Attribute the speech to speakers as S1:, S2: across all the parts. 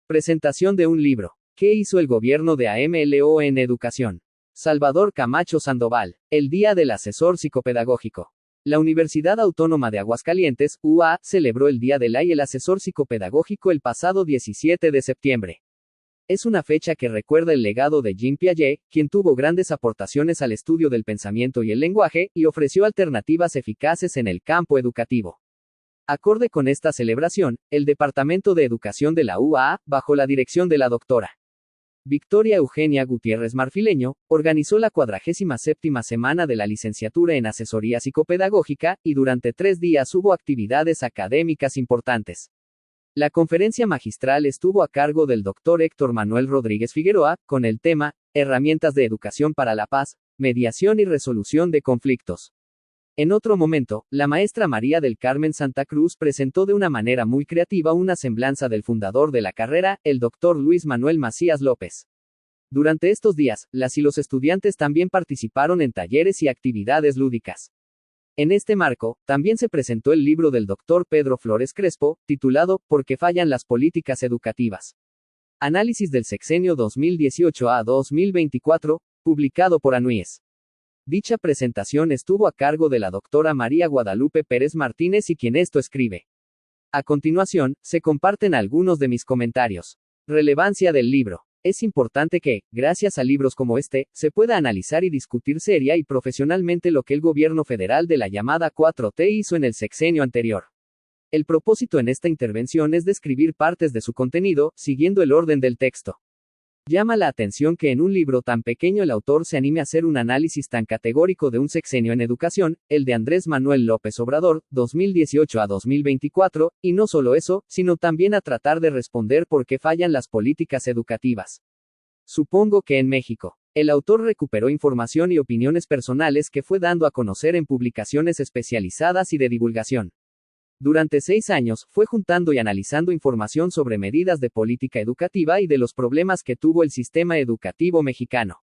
S1: Presentación de un libro. ¿Qué hizo el gobierno de AMLO en educación? Salvador Camacho Sandoval. El Día del Asesor Psicopedagógico. La Universidad Autónoma de Aguascalientes, UA, celebró el Día del el Asesor Psicopedagógico el pasado 17 de septiembre. Es una fecha que recuerda el legado de Jean Piaget, quien tuvo grandes aportaciones al estudio del pensamiento y el lenguaje, y ofreció alternativas eficaces en el campo educativo. Acorde con esta celebración, el Departamento de Educación de la UAA, bajo la dirección de la doctora Victoria Eugenia Gutiérrez Marfileño, organizó la 47ª semana de la licenciatura en Asesoría Psicopedagógica, y durante 3 días hubo actividades académicas importantes. La conferencia magistral estuvo a cargo del Dr. Héctor Manuel Rodríguez Figueroa, con el tema, Herramientas de Educación para la Paz, Mediación y Resolución de Conflictos. En otro momento, la maestra María del Carmen Santa Cruz presentó de una manera muy creativa una semblanza del fundador de la carrera, el Dr. Luis Manuel Macías López. Durante estos días, las y los estudiantes también participaron en talleres y actividades lúdicas. En este marco, también se presentó el libro del Dr. Pedro Flores Crespo, titulado ¿Por qué fallan las políticas educativas? Análisis del sexenio 2018 a 2024, publicado por Anuíes. Dicha presentación estuvo a cargo de la doctora María Guadalupe Pérez Martínez y quien esto escribe. A continuación, se comparten algunos de mis comentarios. Relevancia del libro. Es importante que, gracias a libros como este, se pueda analizar y discutir seria y profesionalmente lo que el gobierno federal de la llamada 4T hizo en el sexenio anterior. El propósito en esta intervención es describir partes de su contenido, siguiendo el orden del texto. Llama la atención que en un libro tan pequeño el autor se anime a hacer un análisis tan categórico de un sexenio en educación, el de Andrés Manuel López Obrador, 2018 a 2024, y no solo eso, sino también a tratar de responder por qué fallan las políticas educativas. Supongo que en México, el autor recuperó información y opiniones personales que fue dando a conocer en publicaciones especializadas y de divulgación. Durante 6 años, fue juntando y analizando información sobre medidas de política educativa y de los problemas que tuvo el sistema educativo mexicano.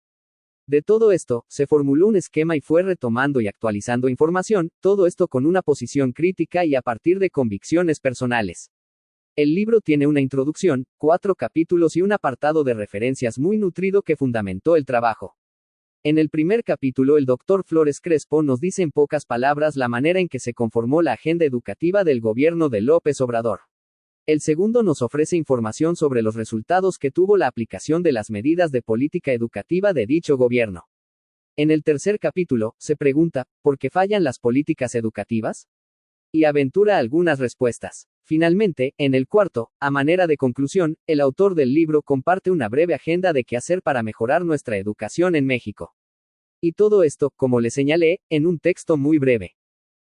S1: De todo esto, se formuló un esquema y fue retomando y actualizando información, todo esto con una posición crítica y a partir de convicciones personales. El libro tiene una introducción, 4 capítulos y un apartado de referencias muy nutrido que fundamentó el trabajo. En el primer capítulo el Dr. Flores Crespo nos dice en pocas palabras la manera en que se conformó la agenda educativa del gobierno de López Obrador. El segundo nos ofrece información sobre los resultados que tuvo la aplicación de las medidas de política educativa de dicho gobierno. En el tercer capítulo, se pregunta, ¿por qué fallan las políticas educativas? Y aventura algunas respuestas. Finalmente, en el cuarto, a manera de conclusión, el autor del libro comparte una breve agenda de qué hacer para mejorar nuestra educación en México. Y todo esto, como le señalé, en un texto muy breve.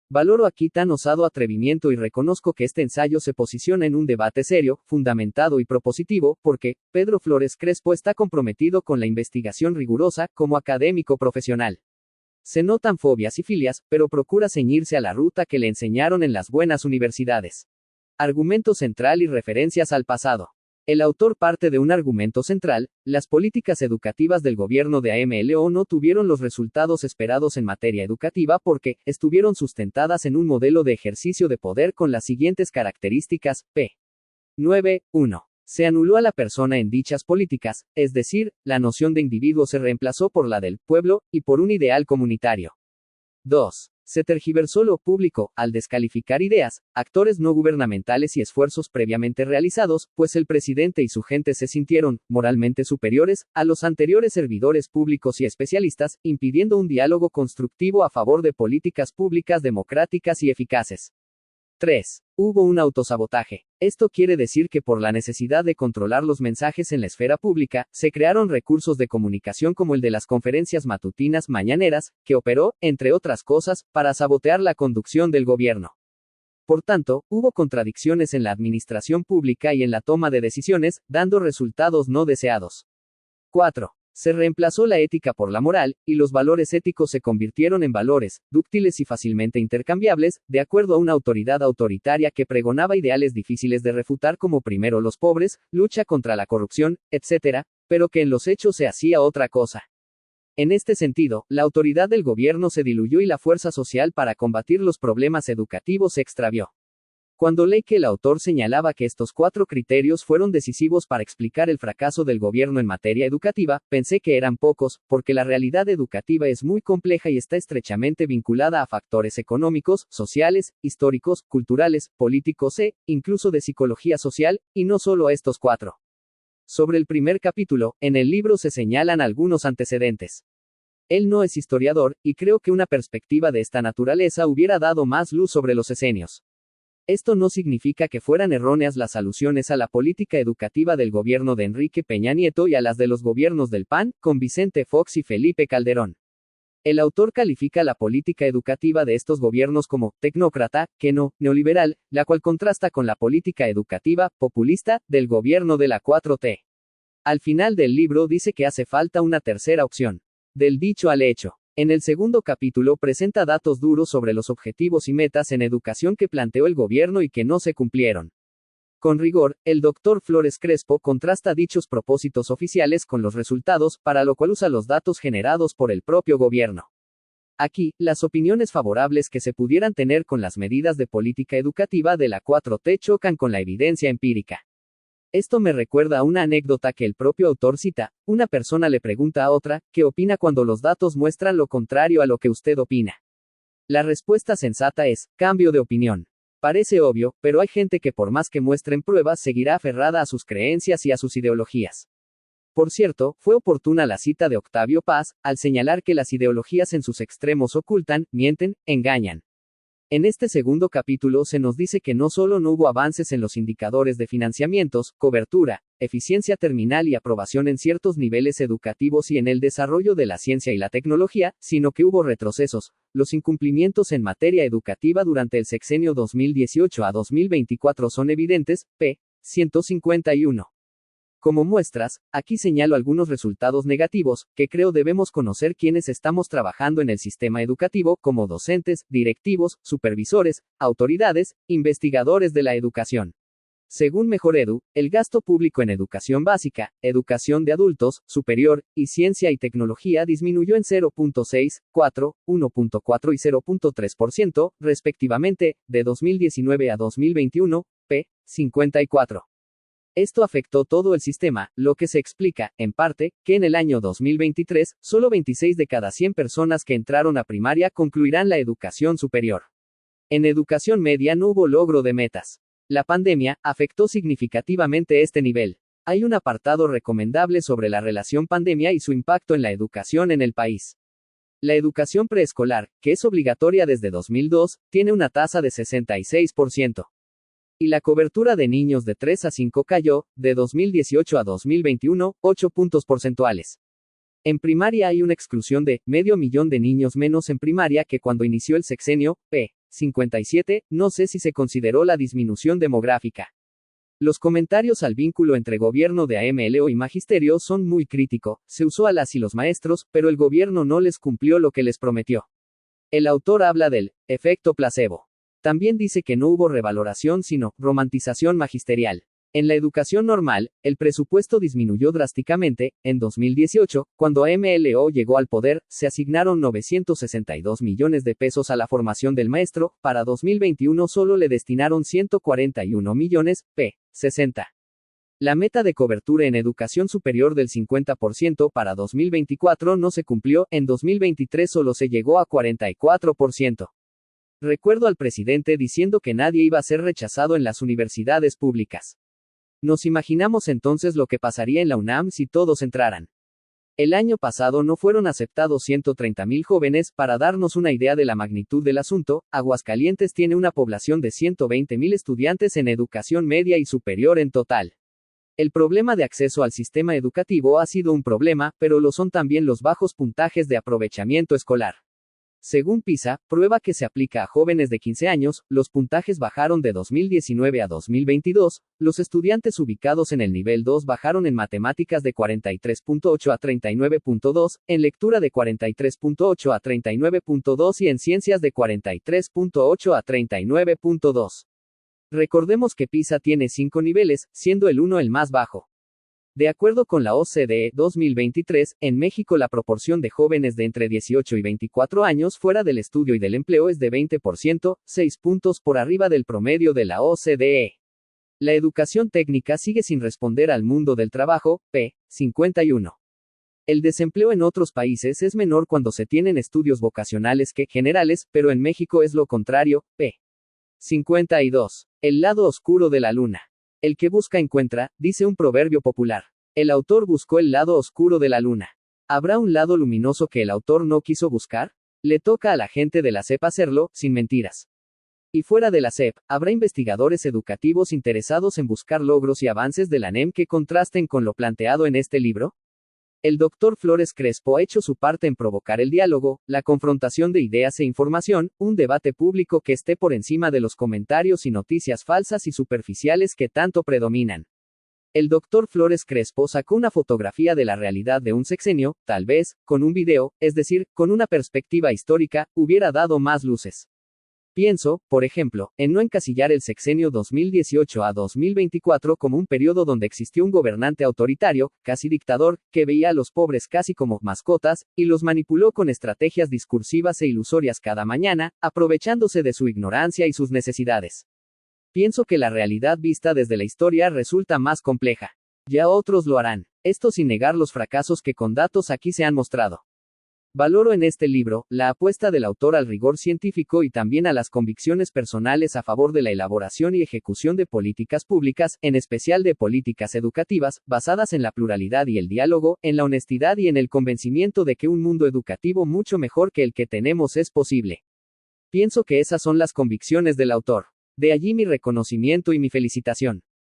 S1: Valoro aquí tan osado atrevimiento y reconozco que este ensayo se posiciona en un debate serio, fundamentado y propositivo, porque Pedro Flores Crespo está comprometido con la investigación rigurosa, como académico profesional. Se notan fobias y filias, pero procura ceñirse a la ruta que le enseñaron en las buenas universidades. Argumento central y referencias al pasado. El autor parte de un argumento central: las políticas educativas del gobierno de AMLO no tuvieron los resultados esperados en materia educativa porque estuvieron sustentadas en un modelo de ejercicio de poder con las siguientes características, p. 9.1. Se anuló a la persona en dichas políticas, es decir, la noción de individuo se reemplazó por la del pueblo, y por un ideal comunitario. 2. Se tergiversó lo público, al descalificar ideas, actores no gubernamentales y esfuerzos previamente realizados, pues el presidente y su gente se sintieron, moralmente superiores, a los anteriores servidores públicos y especialistas, impidiendo un diálogo constructivo a favor de políticas públicas democráticas y eficaces. 3. Hubo un autosabotaje. Esto quiere decir que por la necesidad de controlar los mensajes en la esfera pública, se crearon recursos de comunicación como el de las conferencias matutinas mañaneras, que operó, entre otras cosas, para sabotear la conducción del gobierno. Por tanto, hubo contradicciones en la administración pública y en la toma de decisiones, dando resultados no deseados. 4. Se reemplazó la ética por la moral, y los valores éticos se convirtieron en valores, dúctiles y fácilmente intercambiables, de acuerdo a una autoridad autoritaria que pregonaba ideales difíciles de refutar como primero los pobres, lucha contra la corrupción, etc., pero que en los hechos se hacía otra cosa. En este sentido, la autoridad del gobierno se diluyó y la fuerza social para combatir los problemas educativos se extravió. Cuando leí que el autor señalaba que estos 4 criterios fueron decisivos para explicar el fracaso del gobierno en materia educativa, pensé que eran pocos, porque la realidad educativa es muy compleja y está estrechamente vinculada a factores económicos, sociales, históricos, culturales, políticos incluso de psicología social, y no solo a estos 4. Sobre el primer capítulo, en el libro se señalan algunos antecedentes. Él no es historiador, y creo que una perspectiva de esta naturaleza hubiera dado más luz sobre los esenios. Esto no significa que fueran erróneas las alusiones a la política educativa del gobierno de Enrique Peña Nieto y a las de los gobiernos del PAN, con Vicente Fox y Felipe Calderón. El autor califica la política educativa de estos gobiernos como tecnócrata, que no, neoliberal, la cual contrasta con la política educativa populista del gobierno de la 4T. Al final del libro dice que hace falta una tercera opción. Del dicho al hecho. En el segundo capítulo presenta datos duros sobre los objetivos y metas en educación que planteó el gobierno y que no se cumplieron. Con rigor, el doctor Flores Crespo contrasta dichos propósitos oficiales con los resultados, para lo cual usa los datos generados por el propio gobierno. Aquí, las opiniones favorables que se pudieran tener con las medidas de política educativa de la 4T chocan con la evidencia empírica. Esto me recuerda a una anécdota que el propio autor cita. Una persona le pregunta a otra, ¿qué opina cuando los datos muestran lo contrario a lo que usted opina? La respuesta sensata es, cambio de opinión. Parece obvio, pero hay gente que por más que muestren pruebas seguirá aferrada a sus creencias y a sus ideologías. Por cierto, fue oportuna la cita de Octavio Paz, al señalar que las ideologías en sus extremos ocultan, mienten, engañan. En este segundo capítulo se nos dice que no solo no hubo avances en los indicadores de financiamientos, cobertura, eficiencia terminal y aprobación en ciertos niveles educativos y en el desarrollo de la ciencia y la tecnología, sino que hubo retrocesos. Los incumplimientos en materia educativa durante el sexenio 2018 a 2024 son evidentes, p. 151. Como muestras, aquí señalo algunos resultados negativos, que creo debemos conocer quienes estamos trabajando en el sistema educativo, como docentes, directivos, supervisores, autoridades, investigadores de la educación. Según Mejoredu, el gasto público en educación básica, educación de adultos, superior, y ciencia y tecnología disminuyó en 0.6, 4, 1.4 y 0.3%, respectivamente, de 2019 a 2021, p. 54. Esto afectó todo el sistema, lo que se explica, en parte, que en el año 2023, solo 26 de cada 100 personas que entraron a primaria concluirán la educación superior. En educación media no hubo logro de metas. La pandemia afectó significativamente este nivel. Hay un apartado recomendable sobre la relación pandemia y su impacto en la educación en el país. La educación preescolar, que es obligatoria desde 2002, tiene una tasa de 66%. Y la cobertura de niños de 3 a 5 cayó, de 2018 a 2021, 8 puntos porcentuales. En primaria hay una exclusión de 500,000 de niños menos en primaria que cuando inició el sexenio, p. 57, no sé si se consideró la disminución demográfica. Los comentarios al vínculo entre gobierno de AMLO y magisterio son muy críticos, se usó a las y los maestros, pero el gobierno no les cumplió lo que les prometió. El autor habla del efecto placebo. También dice que no hubo revaloración sino romantización magisterial. En la educación normal, el presupuesto disminuyó drásticamente. En 2018, cuando AMLO llegó al poder, se asignaron 962 millones de pesos a la formación del maestro. Para 2021 solo le destinaron 141 millones, p. 60. La meta de cobertura en educación superior del 50% para 2024 no se cumplió. En 2023 solo se llegó a 44%. Recuerdo al presidente diciendo que nadie iba a ser rechazado en las universidades públicas. Nos imaginamos entonces lo que pasaría en la UNAM si todos entraran. El año pasado no fueron aceptados 130,000 jóvenes. Para darnos una idea de la magnitud del asunto, Aguascalientes tiene una población de 120,000 estudiantes en educación media y superior en total. El problema de acceso al sistema educativo ha sido un problema, pero lo son también los bajos puntajes de aprovechamiento escolar. Según PISA, prueba que se aplica a jóvenes de 15 años, los puntajes bajaron de 2019 a 2022, los estudiantes ubicados en el nivel 2 bajaron en matemáticas de 43.8 a 39.2, en lectura de 43.8 a 39.2 y en ciencias de 43.8 a 39.2. Recordemos que PISA tiene 5 niveles, siendo el 1 el más bajo. De acuerdo con la OCDE 2023, en México la proporción de jóvenes de entre 18 y 24 años fuera del estudio y del empleo es de 20%, 6 puntos por arriba del promedio de la OCDE. La educación técnica sigue sin responder al mundo del trabajo, p. 51. El desempleo en otros países es menor cuando se tienen estudios vocacionales que generales, pero en México es lo contrario, p. 52. El lado oscuro de la luna. El que busca encuentra, dice un proverbio popular. El autor buscó el lado oscuro de la luna. ¿Habrá un lado luminoso que el autor no quiso buscar? Le toca a la gente de la SEP hacerlo, sin mentiras. Y fuera de la SEP, ¿habrá investigadores educativos interesados en buscar logros y avances de la NEM que contrasten con lo planteado en este libro? El Dr. Flores Crespo ha hecho su parte en provocar el diálogo, la confrontación de ideas e información, un debate público que esté por encima de los comentarios y noticias falsas y superficiales que tanto predominan. El Dr. Flores Crespo sacó una fotografía de la realidad de un sexenio, tal vez, con un video, es decir, con una perspectiva histórica, hubiera dado más luces. Pienso, por ejemplo, en no encasillar el sexenio 2018 a 2024 como un periodo donde existió un gobernante autoritario, casi dictador, que veía a los pobres casi como mascotas, y los manipuló con estrategias discursivas e ilusorias cada mañana, aprovechándose de su ignorancia y sus necesidades. Pienso que la realidad vista desde la historia resulta más compleja. Ya otros lo harán. Esto sin negar los fracasos que con datos aquí se han mostrado. Valoro en este libro, la apuesta del autor al rigor científico y también a las convicciones personales a favor de la elaboración y ejecución de políticas públicas, en especial de políticas educativas, basadas en la pluralidad y el diálogo, en la honestidad y en el convencimiento de que un mundo educativo mucho mejor que el que tenemos es posible. Pienso que esas son las convicciones del autor. De allí mi reconocimiento y mi felicitación.